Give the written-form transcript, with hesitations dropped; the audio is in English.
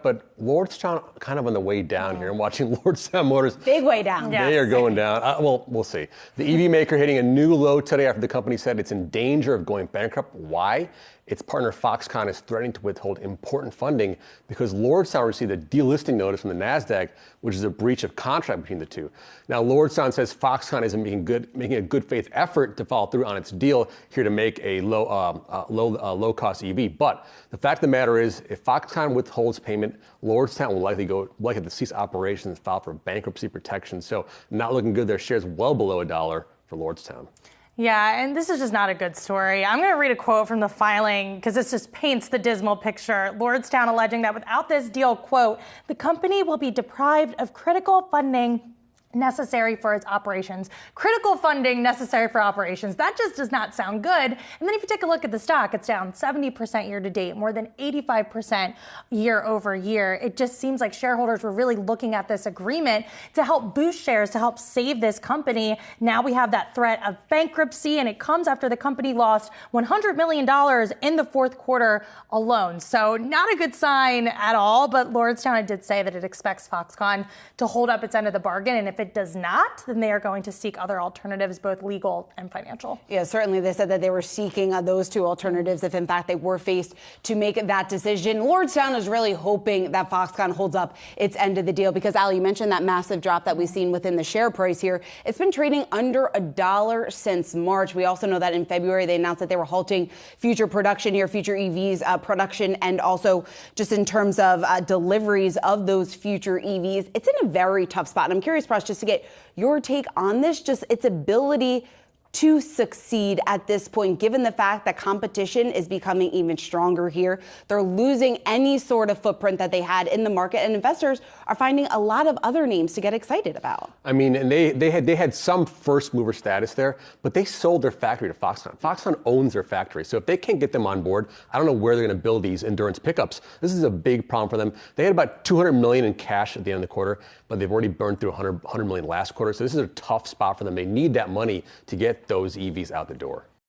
but Lordstown kind of on the way down here. I'm watching Lordstown Motors. Big way down. Yes. They are going down. Well, we'll see. The EV maker hitting a new low today after the company said it's in danger of going bankrupt. Why? Its partner Foxconn is threatening to withhold important funding because Lordstown received a delisting notice from the NASDAQ, which is a breach of contract between the two. Now, Lordstown says Foxconn isn't making a good faith effort to follow through on its deal here to make a low cost EV. But the fact of the matter is, if Foxconn withholds payment, Lordstown will likely have to cease operations and file for bankruptcy protection. So, not looking good. Their shares well below $1 for Lordstown. Yeah, and this is just not a good story. I'm going to read a quote from the filing because this just paints the dismal picture. Lordstown alleging that without this deal, quote, the company will be deprived of critical funding necessary for its operations. Critical funding necessary for operations. That just does not sound good. And then if you take a look at the stock, it's down 70% year to date, more than 85% year over year. It just seems like shareholders were really looking at this agreement to help boost shares, to help save this company. Now we have that threat of bankruptcy, and it comes after the company lost $100 million in the fourth quarter alone. So not a good sign at all, but Lordstown did say that it expects Foxconn to hold up its end of the bargain, and if it does not, then they are going to seek other alternatives, both legal and financial. Yeah, certainly they said that they were seeking those two alternatives if, in fact, they were faced to make that decision. Lordstown is really hoping that Foxconn holds up its end of the deal because, Al, you mentioned that massive drop that we've seen within the share price here. It's been trading under $1 since March. We also know that in February they announced that they were halting future production here, future EVs production, and also just in terms of deliveries of those future EVs. It's in a very tough spot. And I'm curious, Press, just to get your take on this, just its ability to succeed at this point, given the fact that competition is becoming even stronger here. They're losing any sort of footprint that they had in the market, and investors are finding a lot of other names to get excited about. I mean, and they had some first mover status there, but they sold their factory to Foxconn. Foxconn owns their factory, so if they can't get them on board, I don't know where they're going to build these endurance pickups. This is a big problem for them. They had about $200 million in cash at the end of the quarter, but they've already burned through $100 million last quarter. So this is a tough spot for them. They need that money to get those EVs out the door.